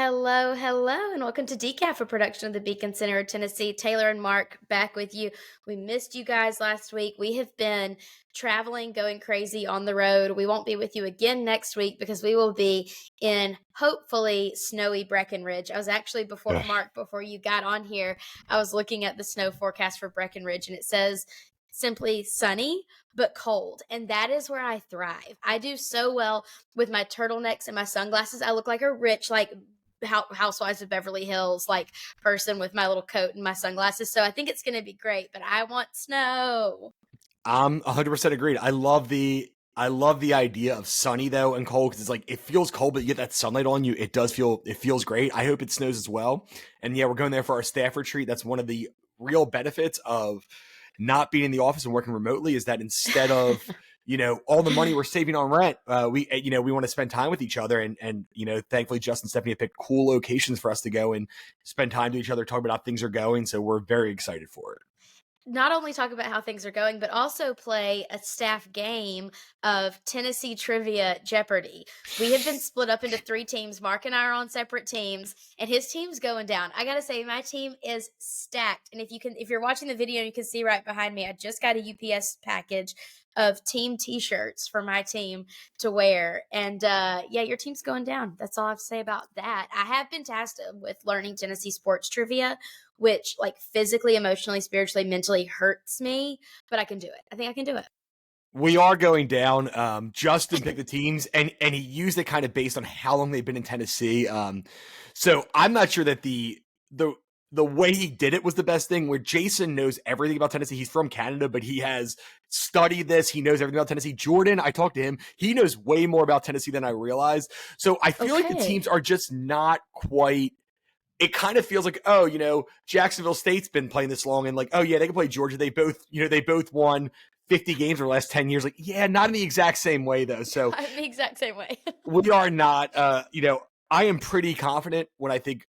Hello, hello, and welcome to Decaf, a production of the Beacon Center of Tennessee. Taylor and Mark back with you. We missed you guys last week. We have been traveling, going crazy on the road. We won't be with you again next week because we will be in hopefully snowy Breckenridge. I was actually before you got on here, I was looking at the snow forecast for Breckenridge and it says simply sunny but cold. And that is where I thrive. I do so well with my turtlenecks and my sunglasses. I look like a rich, Housewives of Beverly Hills like person with my little coat and my sunglasses. So I think it's going to be great, but I want snow. I'm 100% agreed. I love the idea of sunny though and cold because it's like it feels cold, but you get that sunlight on you. It feels great. I hope it snows as well. And yeah, we're going there for our staff retreat. That's one of the real benefits of not being in the office and working remotely is that instead of all the money we're saving on rent, we want to spend time with each other and thankfully Justin and Stephanie have picked cool locations for us to go and spend time to each other, talk about how things are going. So we're very excited for it. Not only talk about how things are going, but also play a staff game of Tennessee Trivia Jeopardy. We have been split up into three teams. Mark and I are on separate teams, and his team's going down. I gotta say, my team is stacked. And if you're watching the video, you can see right behind me, I just got a UPS package of team T-shirts for my team to wear. And yeah, your team's going down. That's all I have to say about that. I have been tasked with learning Tennessee sports trivia, which like physically, emotionally, spiritually, mentally hurts me, but I can do it. I think I can do it. We are going down. Justin picked the teams, and he used it kind of based on how long they've been in Tennessee. So I'm not sure that the way he did it was the best thing. Where Jason knows everything about Tennessee. He's from Canada, but he has studied this. He knows everything about Tennessee. Jordan, I talked to him. He knows way more about Tennessee than I realized. So I feel like the Okay. teams are just not quite. It kind of feels like, Jacksonville State's been playing this long and like, oh yeah, they can play Georgia. They both won 50 games in the last 10 years. Like, yeah, not in the exact same way though. So I'm the exact same way. we are not, I am pretty confident when I think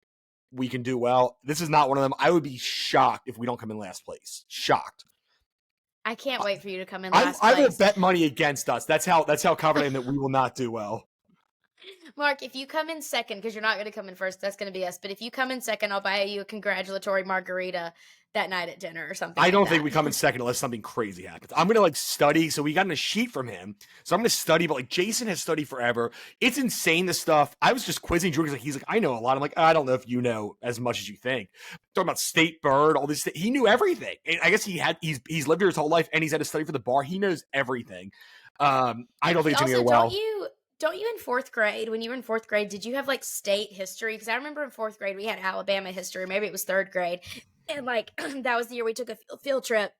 we can do well. This is not one of them. I would be shocked if we don't come in last place. Shocked. I can't wait for you to come in I, last I will place. bet money against us. That's how confident I am that we will not do well. Mark, if you come in second, because you're not going to come in first, that's going to be us. But if you come in second, I'll buy you a congratulatory margarita that night at dinner or something I like don't think that. we come in second unless something crazy happens. I'm gonna study. So we got in a sheet from him. So I'm gonna study, but Jason has studied forever. It's insane the stuff. I was just quizzing Drew because he's like, I know a lot. I'm like, I don't know if you know as much as you think. Talking about state bird, all this. He knew everything. And I guess he's lived here his whole life and he's had to study for the bar. He knows everything. I don't think it's gonna go Also, well. don't you in fourth grade, when you were in fourth grade, did you have like state history? Because I remember in fourth grade we had Alabama history. Maybe it was third grade, and like that was the year we took a field trip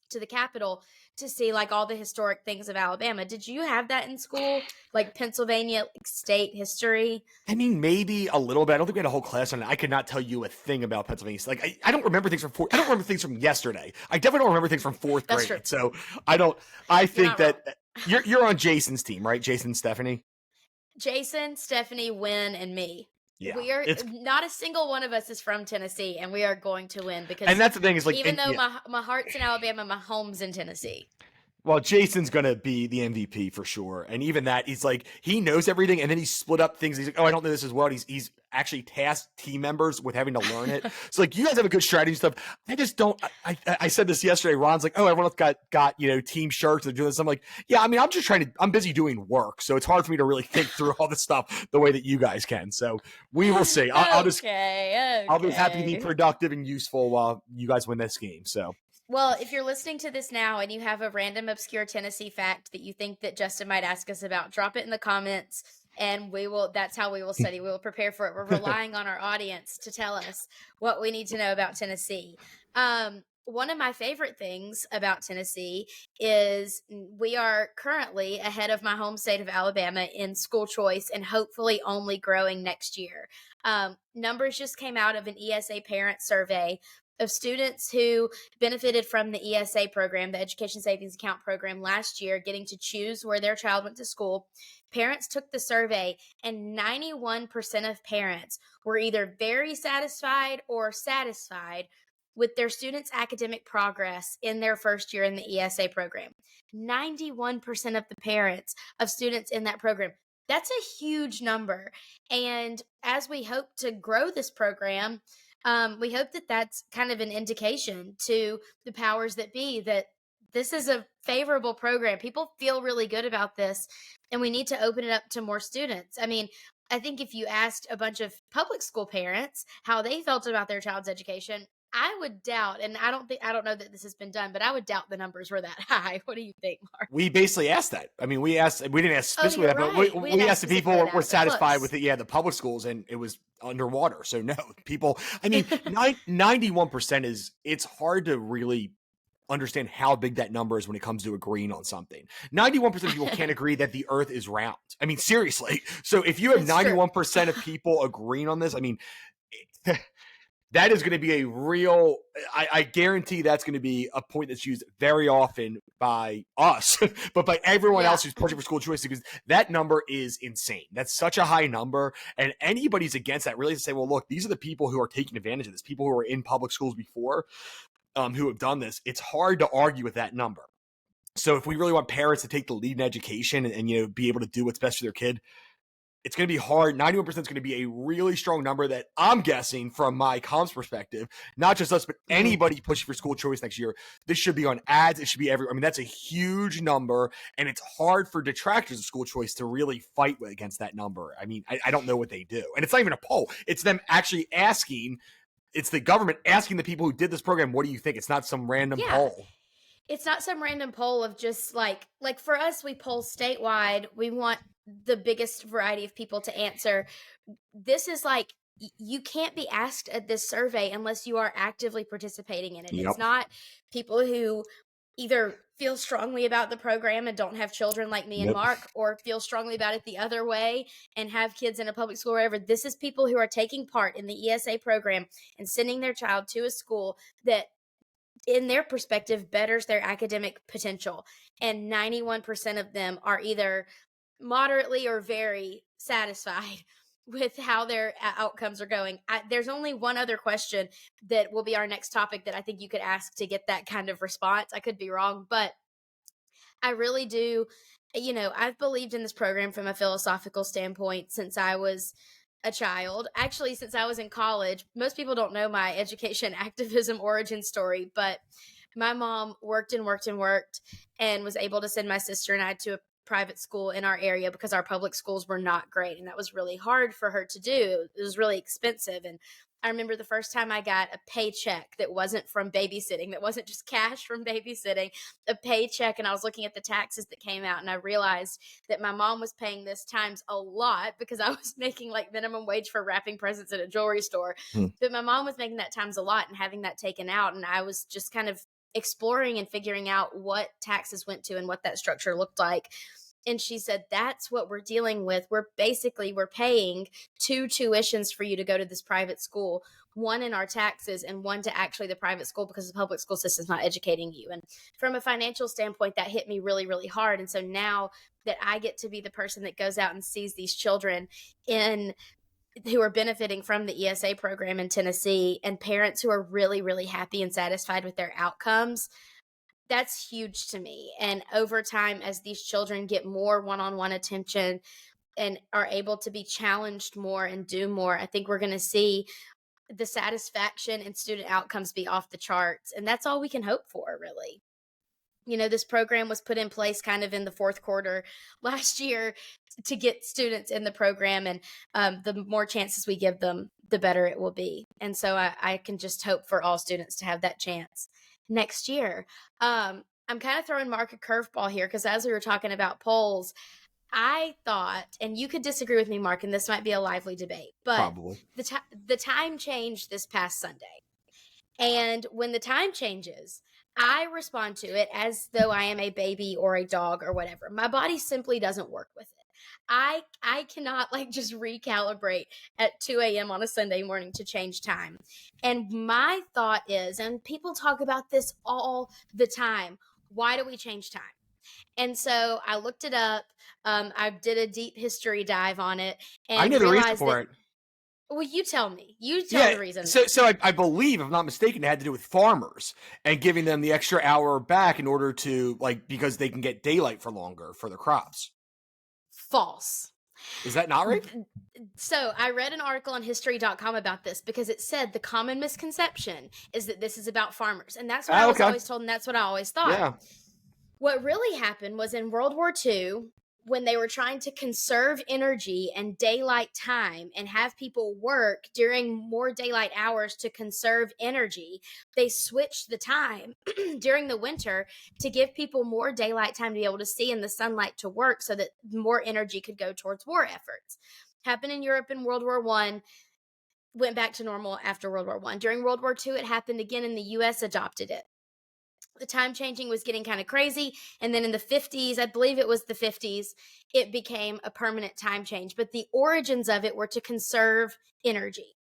to the Capitol to see like all the historic things of Alabama. Did you have that in school, like Pennsylvania state history? I mean, maybe a little bit. I don't think we had a whole class on it. I could not tell you a thing about Pennsylvania. I don't remember things from I don't remember things from yesterday. I definitely don't remember things from fourth That's grade. true. So I don't. I You're think not wrong. that you're on Jason's team, right? Jason and Stephanie. Jason, Stephanie, Wynn, and me. Yeah, We are it's not a single one of us is from Tennessee, and we are going to win and because that's the thing is even though yeah. my heart's in Alabama, my home's in Tennessee. Well, Jason's gonna be the MVP for sure, and even that he's like he knows everything, and then he split up things. He's like, oh, I don't know this as well. He's actually tasked team members with having to learn it. So you guys have a good strategy and stuff. I just don't. I said this yesterday. Ron's like, oh, everyone else got team shirts and doing this. I'm like, yeah, I mean, I'm busy doing work, so it's hard for me to really think through all this stuff the way that you guys can. So we will see. Okay, I'll be happy to be okay. productive and useful while you guys win this game. So. Well, if you're listening to this now and you have a random obscure Tennessee fact that you think that Justin might ask us about, drop it in the comments and that's how we will study. We will prepare for it. We're relying on our audience to tell us what we need to know about Tennessee. One of my favorite things about Tennessee is we are currently ahead of my home state of Alabama in school choice and hopefully only growing next year. Numbers just came out of an ESA parent survey of students who benefited from the ESA program, the Education Savings Account program last year, getting to choose where their child went to school. Parents took the survey and 91% of parents were either very satisfied or satisfied with their students' academic progress in their first year in the ESA program. 91% of the parents of students in that program, That's a huge number. And as we hope to grow this program, we hope that that's kind of an indication to the powers that be that this is a favorable program. People feel really good about this, and we need to open it up to more students. I mean, I think if you asked a bunch of public school parents how they felt about their child's education, I would doubt, and I don't know that this has been done, but I would doubt the numbers were that high. What do you think, Mark? We basically asked that. I mean, we didn't ask Oh, specifically you're that, but we, right. We we didn't ask asked if people specifically were that, but satisfied close. with the public schools, and it was underwater. So no, people, I mean, 91% it's hard to really understand how big that number is when it comes to agreeing on something. 91% of people can't agree that the earth is round. I mean, seriously. So if you have It's true. 91% of people agreeing on this, I mean, that is going to be a real, I guarantee that's going to be a point that's used very often by us, but by everyone Yeah. else who's pushing for school choice, because that number is insane. That's such a high number. And anybody's against that really to say, well, look, these are the people who are taking advantage of this, people who are in public schools before, who have done this. It's hard to argue with that number. So if we really want parents to take the lead in education and be able to do what's best for their kid, it's going to be hard. 91% is going to be a really strong number that I'm guessing from my comms perspective, not just us, but anybody pushing for school choice next year. This should be on ads. It should be everywhere. I mean, that's a huge number, and it's hard for detractors of school choice to really fight against that number. I mean, I don't know what they do. And it's not even a poll. It's them actually asking, it's the government asking the people who did this program, what do you think? It's not some random Yeah. poll. It's not some random poll of just like for us, we poll statewide. We want the biggest variety of people to answer. This is like you can't be asked at this survey unless you are actively participating in it. Yep. It's not people who either feel strongly about the program and don't have children like me and Yep. Mark, or feel strongly about it the other way and have kids in a public school or wherever. This is people who are taking part in the ESA program and sending their child to a school that in their perspective betters their academic potential. And 91% of them are either moderately or very satisfied with how their outcomes are going. There's only one other question that will be our next topic that I think you could ask to get that kind of response. I could be wrong, but I really do. I've believed in this program from a philosophical standpoint since I was a child. Actually, since I was in college. Most people don't know my education activism origin story, but my mom worked and worked and worked and was able to send my sister and I to a private school in our area because our public schools were not great. And that was really hard for her to do. It was really expensive. And I remember the first time I got a paycheck that wasn't from babysitting, that wasn't just cash from babysitting, a paycheck. And I was looking at the taxes that came out, and I realized that my mom was paying this times a lot because I was making like minimum wage for wrapping presents at a jewelry store. But my mom was making that times a lot and having that taken out. And I was just kind of exploring and figuring out what taxes went to and what that structure looked like. And she said, that's what we're dealing with. We're paying 2 tuitions for you to go to this private school, one in our taxes and one to actually the private school because the public school system is not educating you. And from a financial standpoint, that hit me really, really hard. And so now that I get to be the person that goes out and sees these children who are benefiting from the ESA program in Tennessee, and parents who are really, really happy and satisfied with their outcomes, that's huge to me. And over time, as these children get more one-on-one attention and are able to be challenged more and do more, I think we're going to see the satisfaction and student outcomes be off the charts. And that's all we can hope for, really. This program was put in place kind of in the fourth quarter last year to get students in the program. And the more chances we give them, the better it will be. And so I can just hope for all students to have that chance next year. I'm kind of throwing Mark a curveball here because as we were talking about polls, I thought, and you could disagree with me, Mark, and this might be a lively debate, but Probably. the time changed this past Sunday. And when the time changes, I respond to it as though I am a baby or a dog or whatever. My body simply doesn't work with it. I cannot like just recalibrate at 2 a.m. on a Sunday morning to change time. And my thought is, and people talk about this all the time, why do we change time? And so I looked it up. I did a deep history dive on it and I know the reason realized for that, it. well, you tell me. You tell the reason. So I believe, if I'm not mistaken, it had to do with farmers and giving them the extra hour back in order to, because they can get daylight for longer for their crops. False. Is that not right? So I read an article on history.com about this because it said the common misconception is that this is about farmers. And that's what I was Okay. always told, and that's what I always thought. Yeah. What really happened was in World War II, when they were trying to conserve energy and daylight time and have people work during more daylight hours to conserve energy, they switched the time during the winter to give people more daylight time to be able to see in the sunlight to work so that more energy could go towards war efforts. Happened in Europe in World War I, went back to normal after World War I. During World War II, it happened again, and the US adopted it. The time changing was getting kind of crazy. And then in the 50s, I believe it was the 50s, it became a permanent time change. But the origins of it were to conserve energy.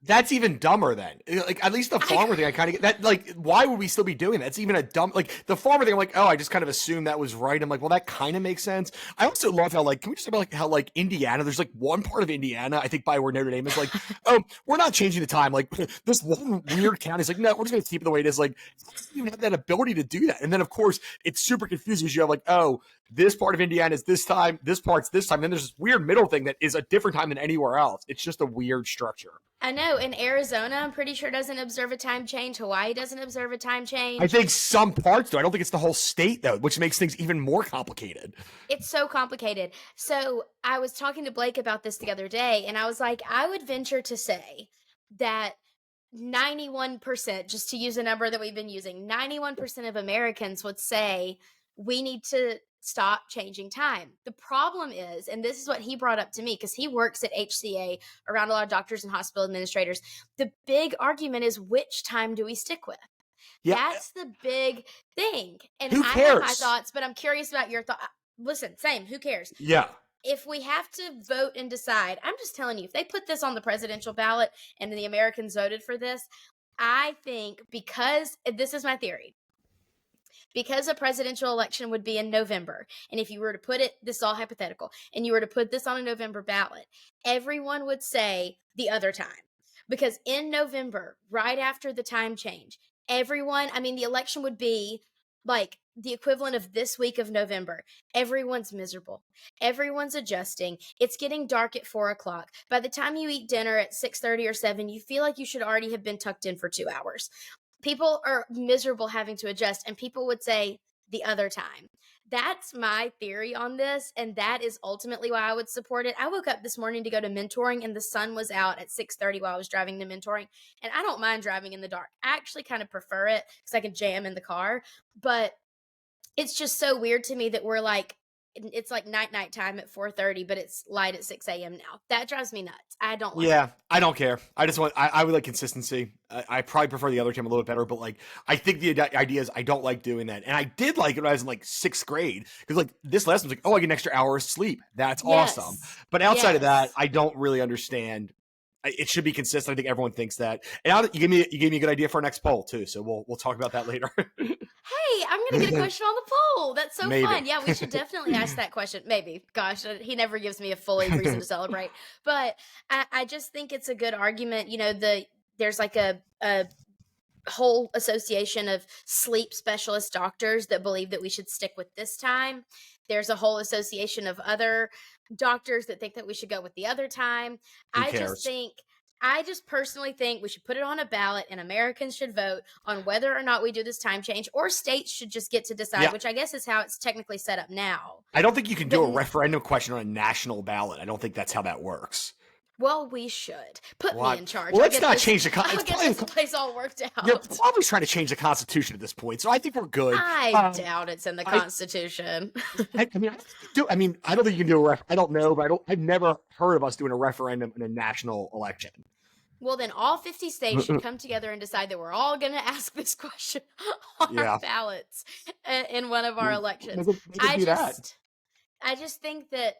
That's even dumber then. Like, at least the farmer thing, I kind of get that. Like, why would we still be doing that? It's even a dumb, like, the farmer thing, I'm like, oh, I just kind of assumed that was right. I'm like, well, that kind of makes sense. I also love how, like, can we just talk about, like, how, like, Indiana, there's, like, one part of Indiana, I think by where Notre Dame is, like, oh, we're not changing the time. Like, this one weird county is like, no, we're just going to keep it the way it is. Like, you don't even have that ability to do that. And then, of course, it's super confusing because you have, like, oh, this part of Indiana is this time, this part's this time. Then there's this weird middle thing that is a different time than anywhere else. It's just a weird structure. I know. In Arizona, I'm pretty sure doesn't observe a time change. Hawaii doesn't observe a time change. I think some parts do. I don't think it's the whole state, though, which makes things even more complicated. It's so complicated. So I was talking to Blake about this the other day, and I was like, I would venture to say that 91%, just to use a number that we've been using, 91% of Americans would say we need to stop changing time. The problem is, and this is what he brought up to me because he works at HCA around a lot of doctors and hospital administrators, the big argument is which time do we stick with? Yeah. That's the big thing. And Who I cares? have my thoughts, but I'm curious about your thoughts. Listen, same, who cares? Yeah. If we have to vote and decide, I'm just telling you, if they put this on the presidential ballot and the Americans voted for this, I think because, this is my theory, because a presidential election would be in November, and if you were to put it, this is all hypothetical, and you were to put this on a November ballot, everyone would say the other time. Because in November, right after the time change, the election would be like the equivalent of this week of November. Everyone's miserable. Everyone's adjusting. It's getting dark at 4:00. By the time you eat dinner at 6:30 or 7, you feel like you should already have been tucked in for 2 hours. People are miserable having to adjust, and people would say the other time. That's my theory on this, and that is ultimately why I would support it. I woke up this morning to go to mentoring, and the sun was out at 6:30 while I was driving to mentoring, and I don't mind driving in the dark. I actually kind of prefer it because I can jam in the car, but it's just so weird to me that we're like, it's like night time at 4:30, but it's light at 6 a.m. now. That drives me nuts. I don't like Yeah, I don't care. I would like consistency. I probably prefer the other team a little bit better, but like, I think the idea is I don't like doing that. And I did like it when I was in like 6th grade because like this lesson was like, oh, I get an extra hour of sleep. That's awesome. But outside of that, I don't really understand. It should be consistent. I think everyone thinks that. And you gave me a good idea for our next poll too. So we'll talk about that later. Hey, I'm going to get a question on the poll. That's so Maybe. fun. Yeah, we should definitely ask that question. Maybe. Gosh, he never gives me a fully reason to celebrate. But I just think it's a good argument. You know, there's like a whole association of sleep specialist doctors that believe that we should stick with this time. There's a whole association of other doctors that think that we should go with the other time. Who cares? I just personally think we should put it on a ballot and Americans should vote on whether or not we do this time change, or states should just get to decide, which I guess is how it's technically set up now. I don't think you can do a referendum question on a national ballot. I don't think that's how that works. Well, we should. Put me in charge. Well, let's not change the I'll get this place all worked out. You're probably trying to change the Constitution at this point, so I think we're good. I doubt it's in the Constitution. I don't think you can do I don't know, but I've never heard of us doing a referendum in a national election. Well, then all 50 states should come together and decide that we're all going to ask this question on our ballots in one of our elections. I just think that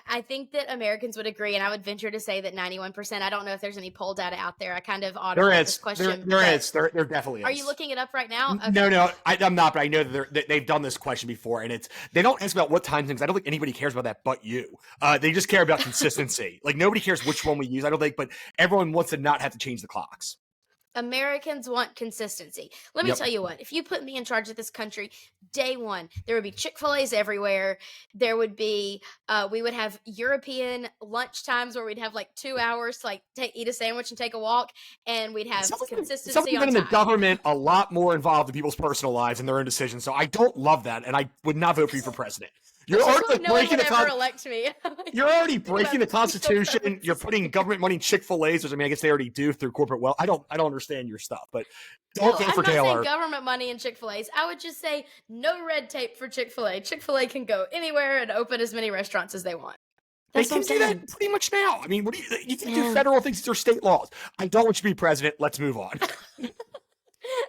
I think that Americans would agree, and I would venture to say that 91%. I don't know if there's any poll data out there. I kind of automated this question. There definitely is. Are you looking it up right now? Okay. No, I'm not, but I know that they've done this question before, and they don't ask about what time things. I don't think anybody cares about that but you. They just care about consistency. Like, nobody cares which one we use, I don't think, but everyone wants to not have to change the clocks. Americans want consistency. Let me Yep. tell you what, if you put me in charge of this country, day one, there would be Chick-fil-A's everywhere. There would be, we would have European lunch times where we'd have like 2 hours to like eat a sandwich and take a walk, and we'd It have sounds like consistency you've on been in the time. government a lot more involved in people's personal lives and their own decisions. So I don't love that, and I would not vote for you for president. You're Which is already why like no one breaking would the ever elect me. You're already Think about breaking the real Constitution. You're purposes. putting government money in Chick-fil-A's, which I mean, I guess they already do through corporate wealth. I don't understand your stuff, but don't No, vote I'm for not saying Taylor. government money in Chick-fil-A's. I would just say no red tape for Chick-fil-A. Chick-fil-A can go anywhere and open as many restaurants as they want. They That's what can I'm do saying. that pretty much now. I mean, what do you can do Yeah. federal things? These are state laws. I don't want you to be president. Let's move on.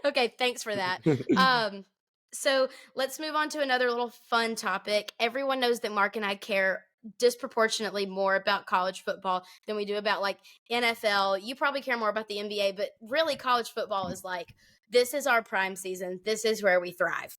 Okay, thanks for that. So let's move on to another little fun topic. Everyone knows that Mark and I care disproportionately more about college football than we do about like NFL. You probably care more about the NBA, but really college football is like, this is our prime season. This is where we thrive.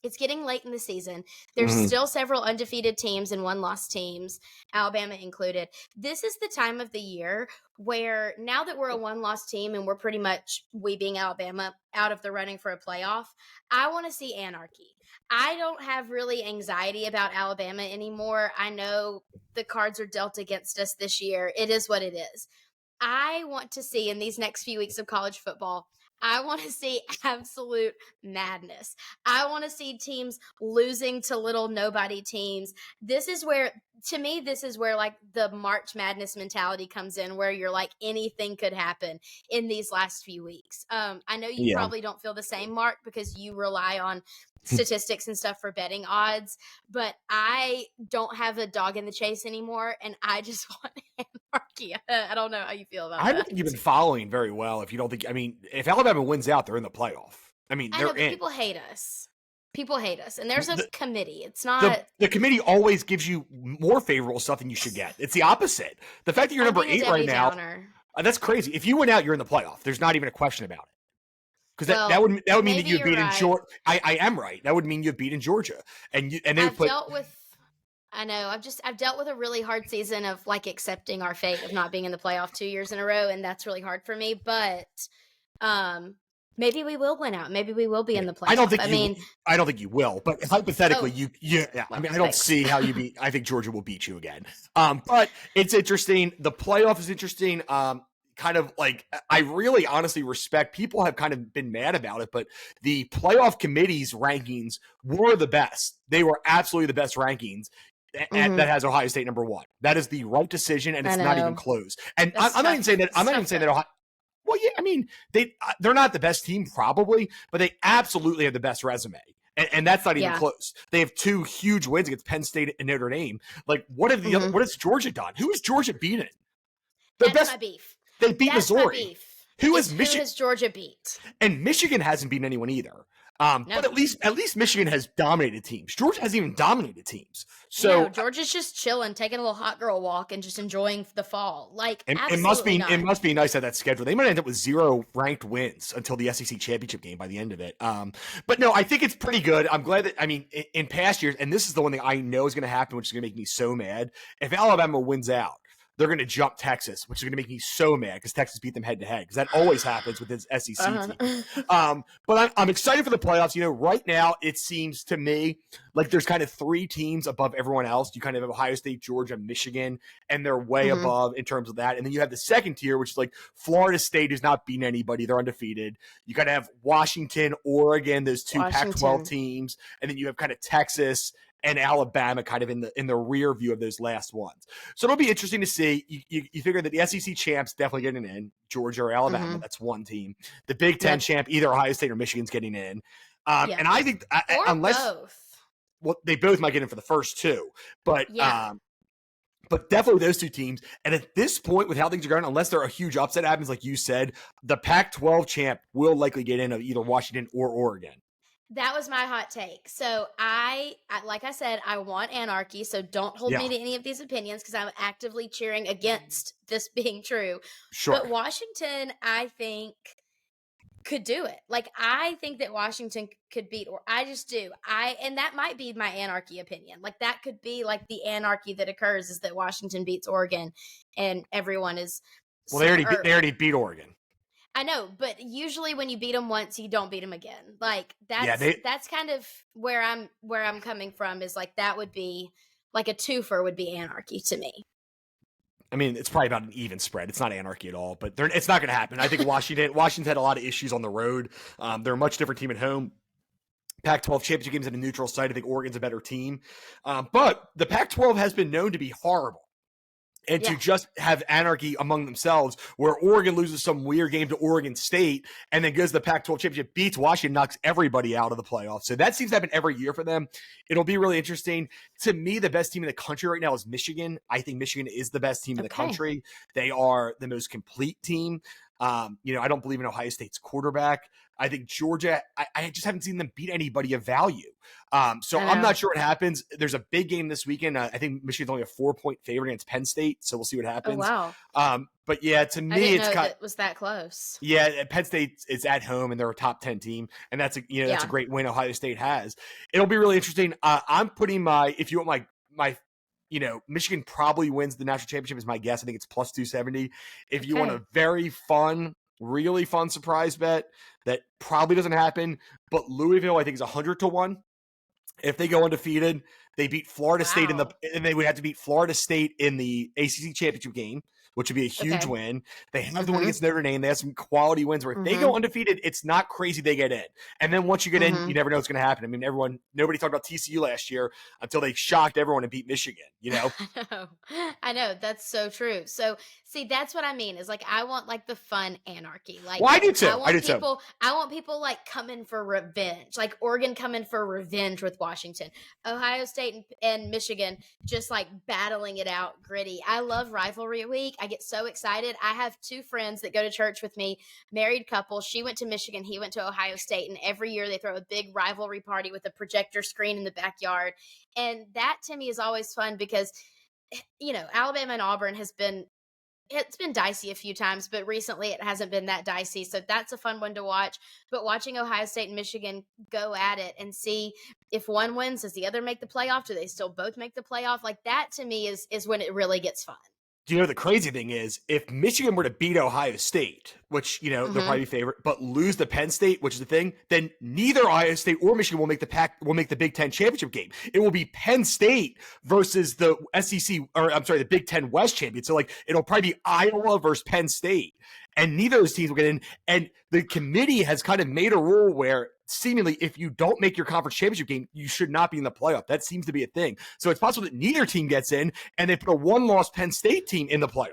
It's getting late in the season. There's Mhm. still several undefeated teams and one loss teams, Alabama included. This is the time of the year where now that we're a one loss team and we're pretty much, we being Alabama, out of the running for a playoff, I want to see anarchy. I don't have really anxiety about Alabama anymore. I know the cards are dealt against us this year. It is what it is. I want to see in these next few weeks of college football, I want to see absolute madness. I want to see teams losing to little nobody teams. This is where, to me, this is where like the March Madness mentality comes in, where you're like anything could happen in these last few weeks. I know you Yeah. probably don't feel the same, Mark, because you rely on statistics and stuff for betting odds, but I don't have a dog in the chase anymore, and I just want anarchy. I don't know how you feel about I don't that. think you've been following very well. If you don't think, I mean, if Alabama wins out, they're in the playoff. I mean, I they're know, but in. people hate us. People hate us, and there's a The, committee. It's the not. the committee always gives you more favorable stuff than you should get. It's the opposite. The fact that you're I'm number being a 8 right Debbie now, Downer. that's crazy. If you win out, you're in the playoff. There's not even a question about it. Because that Well, would mean that maybe you have you're beaten right. Georgia. I am right. That would mean you have beaten Georgia, and they would I've put. dealt with. I know. I've dealt with a really hard season of like accepting our fate of not being in the playoff 2 years in a row, and that's really hard for me. But um, maybe we will win out. Maybe we will be in the I don't playoff. think I you. mean, I don't think you will. But hypothetically, oh yeah. I well, mean, I don't thanks. see how you beat. I think Georgia will beat you again. But it's interesting. The playoff is interesting. Kind of like I really honestly respect. People have kind of been mad about it, but the playoff committee's rankings were the best. They were absolutely the best rankings. Hmm. That has Ohio State number 1. That is the right decision, and I it's not even know. close. And That's I'm not even saying tough. that. I'm It's not even tough saying though. that Ohio. Well, yeah, I mean they're not the best team probably, but they absolutely have the best resume. And that's not even Yeah. close. They have 2 huge wins against Penn State and Notre Dame. Like, what have the other? Hmm. What has Georgia done? Who has Georgia beaten? Their That's my best. beef. They beat That's my Missouri. beef. Who Is is who Michigan? has Georgia beat? And Michigan hasn't beaten anyone either. No. But at least Michigan has dominated teams. Georgia hasn't even dominated teams. No, So Georgia's just chilling, taking a little hot girl walk and just enjoying the fall. Like, it must absolutely be not. nice at that schedule. They might end up with 0 ranked wins until the SEC championship game by the end of it. But no, I think it's pretty good. I'm glad that I mean in past years, and this is the one thing I know is going to happen, which is going to make me so mad. If Alabama wins out, they're going to jump Texas, which is going to make me so mad because Texas beat them head to head because that always happens with this SEC team. But I'm excited for the playoffs. You know, right now it seems to me like there's kind of 3 teams above everyone else. You kind of have Ohio State, Georgia, Michigan, and they're way Mhm. above in terms of that. And then you have the second tier, which is like Florida State has not beaten anybody; they're undefeated. You kind of have Washington, Oregon, those 2 Pac-12 Washington. teams, and then you have kind of Texas and Alabama kind of in the rear view of those last ones. So it'll be interesting to see. You figure that the SEC champs definitely getting in, Georgia or Alabama. Mhm. That's one team. The Big Ten Yep. champ, either Ohio State or Michigan's getting in. Yeah. And I think Or unless both. well, they both might get in for the first 2, Yeah. but definitely those 2 teams. And at this point, with how things are going, unless there are a huge upset happens, like you said, the Pac-12 champ will likely get in of either Washington or Oregon. That was my hot take. So like I said, I want anarchy. So don't hold Yeah, me to any of these opinions because I'm actively cheering against this being true. sure. But Washington, I think, could do it. Like, I think that Washington could beat, or I just do. And that might be my anarchy opinion. Like, that could be like the anarchy that occurs is that Washington beats Oregon and everyone is Well, they already beat Oregon. I know, but usually when you beat them once, you don't beat them again. Like Yeah, they. that's kind of where I'm coming from is like that would be like a twofer would be anarchy to me. I mean, it's probably about an even spread. It's not anarchy at all, but it's not going to happen. I think Washington had a lot of issues on the road. They're a much different team at home. Pac-12 championship games at a neutral site. I think Oregon's a better team, but the Pac-12 has been known to be horrible. And to Yeah. just have anarchy among themselves, where Oregon loses some weird game to Oregon State and then goes to the Pac-12 championship, beats Washington, knocks everybody out of the playoffs. So that seems to happen every year for them. It'll be really interesting. To me, the best team in the country right now is Michigan. I think Michigan is the best team in the Okay. country. They are the most complete team. I don't believe in Ohio State's quarterback. I think Georgia, I just haven't seen them beat anybody of value. So I I'm know. not sure what happens. There's a big game this weekend. I think Michigan's only a 4-point favorite against Penn State, so we'll see what Oh happens. wow. But yeah, to I me, didn't it's know kind. that was that close. Yeah, Penn State is at home and they're a top 10 team, and that's a Yeah. great win Ohio State has. It'll be really interesting. I'm putting if you want Michigan probably wins the national championship is my guess. I think it's plus 270. If you want a Okay. very fun, really fun surprise bet that probably doesn't happen, but Louisville I think is 100-1. If they go undefeated, they beat Florida State Wow. and they would have to beat Florida State in the ACC championship game, which would be a huge Okay. win. They have the win Mhm. against Notre Dame. They have some quality wins where if they go Mhm. undefeated, it's not crazy they get in. And then once you get in, you Mhm. never know what's going to happen. I mean, nobody talked about TCU last year until they shocked everyone and beat Michigan. I know. I know. That's so true. So, see, that's what I mean is like I want like the fun anarchy. Like Well, I do I too. I want do too. people I want people like coming for revenge. Like Oregon coming for revenge with Washington. Ohio State and Michigan just like battling it out gritty. I love rivalry week. I get so excited. I have two friends that go to church with me, married couple. She went to Michigan, he went to Ohio State, and every year they throw a big rivalry party with a projector screen in the backyard. And that to me is always fun because Alabama and Auburn it's been dicey a few times, but recently it hasn't been that dicey. So that's a fun one to watch. But watching Ohio State and Michigan go at it and see if one wins, does the other make the playoff? Do they still both make the playoff? Like that to me is when it really gets fun. Do you know the crazy thing is if Michigan were to beat Ohio State, which they'll Hmm. probably favorite, but lose to Penn State, which is the thing, then neither Ohio State or Michigan will make the Big Ten championship game. It will be Penn State versus the SEC, or I'm sorry, the Big Ten West champion. So like it'll probably be Iowa versus Penn State, and neither of those teams will get in. And the committee has kind of made a rule where seemingly if you don't make your conference championship game, you should not be in the playoff. That seems to be a thing. So it's possible that neither team gets in, and they put a one-loss Penn State team in the playoff.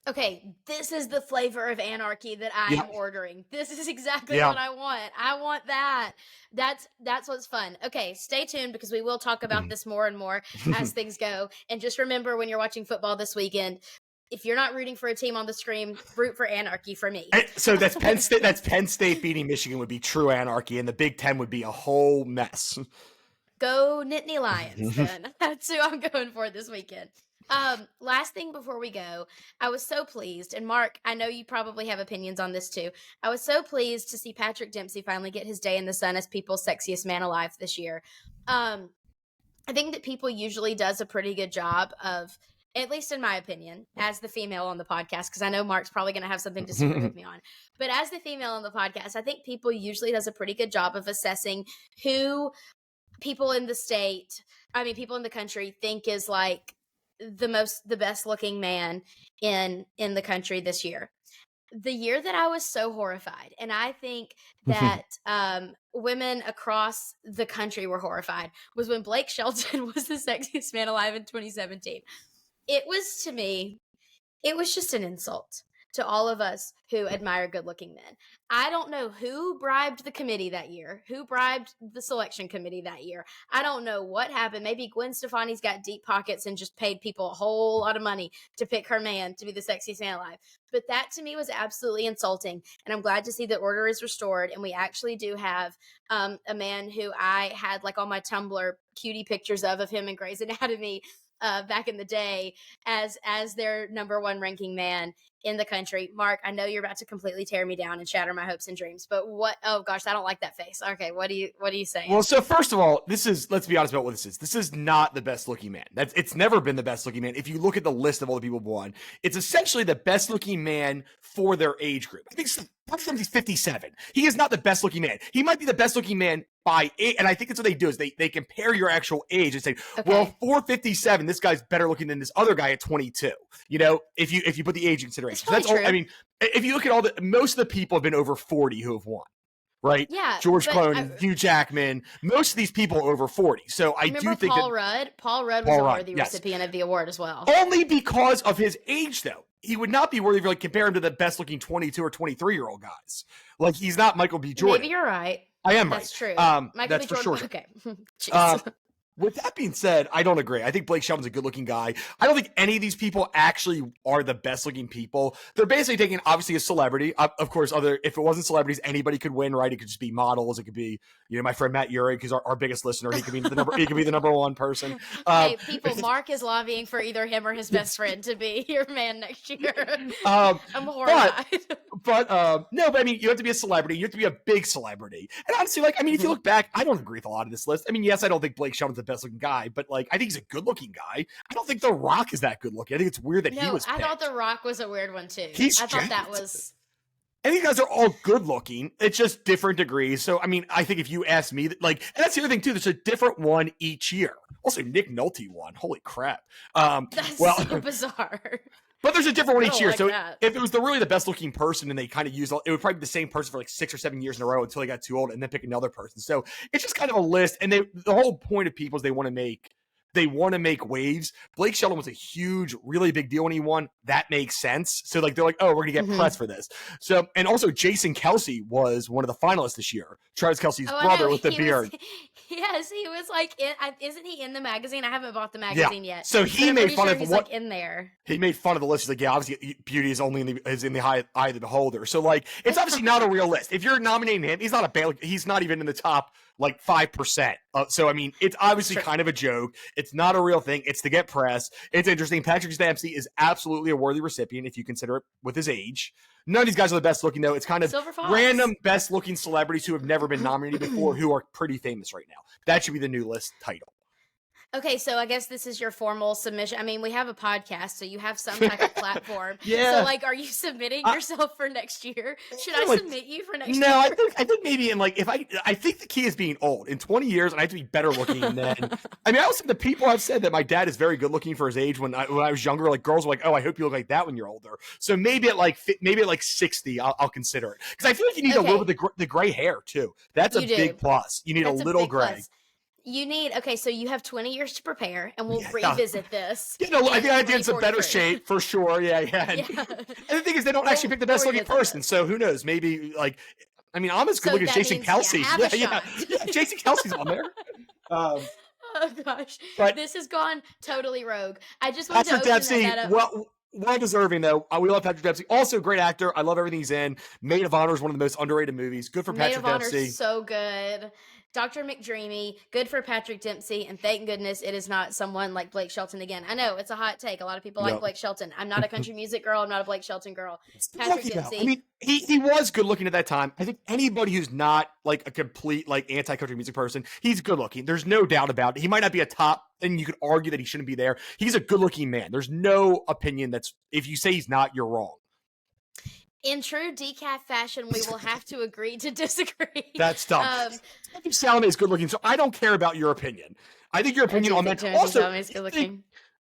Okay, this is the flavor of anarchy that I Yeah, am ordering. This is exactly yeah. what I want. I want that. That's what's fun. Okay, stay tuned because we will talk about this more and more as things go. And just remember when you're watching football this weekend, if you're not rooting for a team on the screen, root for anarchy for me. So that's Penn State. That's Penn State beating Michigan would be true anarchy, and the Big Ten would be a whole mess. Go Nittany Lions then. That's who I'm going for this weekend. Last thing before we go, I was so pleased, and Mark, I know you probably have opinions on this too. I was so pleased to see Patrick Dempsey finally get his day in the sun as people's sexiest man alive this year. Um, I think that people usually does a pretty good job of, at least in my opinion, as the female on the podcast, because I know Mark's probably going to have something to disagree with me on. But as the female on the podcast, I think people usually does a pretty good job of assessing who people in the state, I mean, people in the country think is like the best looking man in the country this year. The year that I was so horrified, and I think that women across the country were horrified, was when Blake Shelton was the sexiest man alive in 2017. It was to me it was just an insult to all of us who admire good looking men. I don't know who bribed the committee that year, who bribed the selection committee that year. I don't know what happened. Maybe Gwen Stefani's got deep pockets and just paid people a whole lot of money to pick her man to be the sexiest man alive. But that to me was absolutely insulting. And I'm glad to see that order is restored. And we actually do have a man who I had like on my Tumblr cutie pictures of him in Grey's Anatomy back in the day as their number one ranking man. in the country. Mark, I know you're about to completely tear me down and shatter my hopes and dreams, but what? Oh gosh, I don't like that face. Okay, what are you saying? Well, so first of all, let's be honest about what this is. This is not the best looking man. It's never been the best looking man. If you look at the list of all the people won, it's essentially the best looking man for their age group. I think he's 57. He is not the best looking man. He might be the best looking man by age, and I think that's what they do is they compare your actual age and say, well, for 57, this guy's better looking than this other guy at 22. If you put the age in consideration. That's all. I mean, if you look at most of the people have been over 40 who have won. Right? Yeah. George Clooney, Hugh Jackman, most of these people are over 40. So I do think Paul Rudd was a worthy recipient of the award as well. Only because of his age, though. He would not be worthy if you compare him to the best looking 22 or 23-year-old guys. Like, he's not Michael B. Jordan. Maybe you're right. I am right. That's true. That's for sure. Okay. With that being said, I don't agree. I think Blake Shelton's a good-looking guy. I don't think any of these people actually are the best-looking people. They're basically taking, obviously, a celebrity. Of course, if it wasn't celebrities, anybody could win, right? It could just be models. It could be, my friend Matt Urey, who's our biggest listener. He could be the number one person. Hey, people, Mark is lobbying for either him or his best friend to be your man next year. I'm horrified. But I mean, you have to be a celebrity. You have to be a big celebrity. And honestly, if you look back, I don't agree with a lot of this list. I mean, yes, I don't think Blake Shelton's the best looking guy, but I think he's a good looking guy. I don't think The Rock is that good looking. I think it's weird that he was picked. I thought The Rock was a weird one too. I thought that was. I think guys are all good looking. It's just different degrees. So, I mean, I think if you ask me, and that's the other thing too, there's a different one each year. Also, Nick Nolte won. Holy crap. That's so bizarre. But there's a different one each year. So if it was really the best looking person and they kind of use it would probably be the same person for 6 or 7 years in a row until they got too old and then pick another person. So it's just kind of a list. And the whole point of people is they want to make waves. Blake Shelton was a huge, really big deal when he won. That makes sense. So they're like, oh, we're going to get press for this. So, and also Jason Kelce was one of the finalists this year. Travis Kelce's brother with the beard. Yes, he was isn't he in the magazine? I haven't bought the magazine yet. So he made fun of what in there. He made fun of the list. He's like, yeah, obviously beauty is only in the eye of the beholder. So it's obviously not a real list. If you're nominating him, he's not a bad. He's not even in the top 5%. So I mean, it's obviously kind of a joke. It's not a real thing. It's to get press. It's interesting. Patrick Dempsey is absolutely a worthy recipient if you consider it with his age. None of these guys are the best looking though. It's kind of random best looking celebrities who have never been nominated before who are pretty famous right now. That should be the new list title. Okay, so I guess this is your formal submission. I mean, we have a podcast, so you have some type of platform. Yeah. So, are you submitting yourself for next year? Should I submit you for next year? No, I think maybe in I think the key is being old. In 20 years, I have to be better looking than. I mean, I also the people have said that my dad is very good looking for his age. When I was younger, girls were like, "Oh, I hope you look like that when you're older." So maybe at 60, I'll consider it because I feel like you need a little bit of the gray hair too. That's a big plus. You need a little gray. Plus. You need so you have 20 years to prepare, and we'll revisit this. I think I did some better shape for sure. Yeah. And the thing is, they don't actually pick the best looking person, so who knows? Maybe I mean, I'm as good looking as Jason Kelce. Yeah. Jason Kelce's on there. Oh gosh, but this has gone totally rogue. I just want Patrick to Dempsey. Well deserving though. We love Patrick Dempsey. Also, great actor. I love everything he's in. Maid of Honor is one of the most underrated movies. Good for Patrick Dempsey. Maid of Honor is so good. Dr. McDreamy, good for Patrick Dempsey, and thank goodness it is not someone like Blake Shelton again. I know, it's a hot take. A lot of people like Blake Shelton. I'm not a country music girl. I'm not a Blake Shelton girl. Patrick Dempsey. I mean, he was good looking at that time. I think anybody who's not a complete anti-country music person, he's good looking. There's no doubt about it. He might not be a top, and you could argue that he shouldn't be there. He's a good looking man. There's no opinion if you say he's not, you're wrong. In true Decaf fashion, we will have to agree to disagree. That's dumb. Steve Chalamet is good looking, so I don't care about your opinion. I think your opinion on that. Also, is good looking.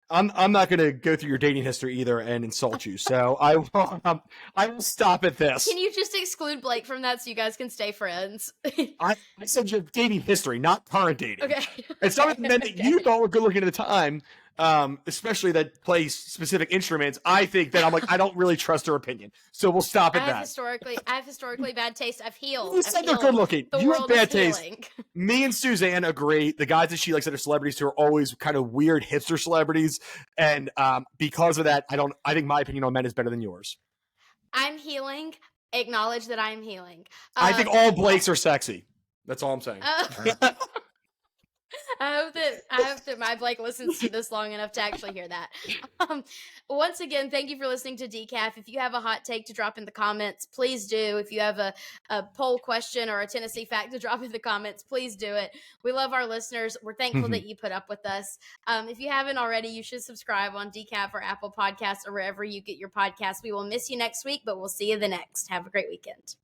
I'm not going to go through your dating history either and insult you, so I will stop at this. Can you just exclude Blake from that so you guys can stay friends? I said your dating history, not current dating. Okay. And some of the men that you thought were good looking at the time, especially that play specific instruments, I think that I don't really trust her opinion. So we'll stop at that. I have historically bad taste. I've healed. You said they're good looking. You have bad taste. Me and Suzanne agree. The guys that she likes that are celebrities who are always kind of weird hipster celebrities. And because of that, I think my opinion on men is better than yours. I'm healing. Acknowledge that I'm healing. I think all Blakes are sexy. That's all I'm saying. I hope that my Blake listens to this long enough to actually hear that. Um, Once again, thank you for listening to Decaf. If you have a hot take to drop in the comments, please do. If you have a poll question or a Tennessee fact to drop in the comments, please do it. We love our listeners. We're thankful that you put up with us. If you haven't already, you should subscribe on Decaf or Apple Podcasts or wherever you get your podcasts. We will miss you next week, but we'll see you the next. Have a great weekend.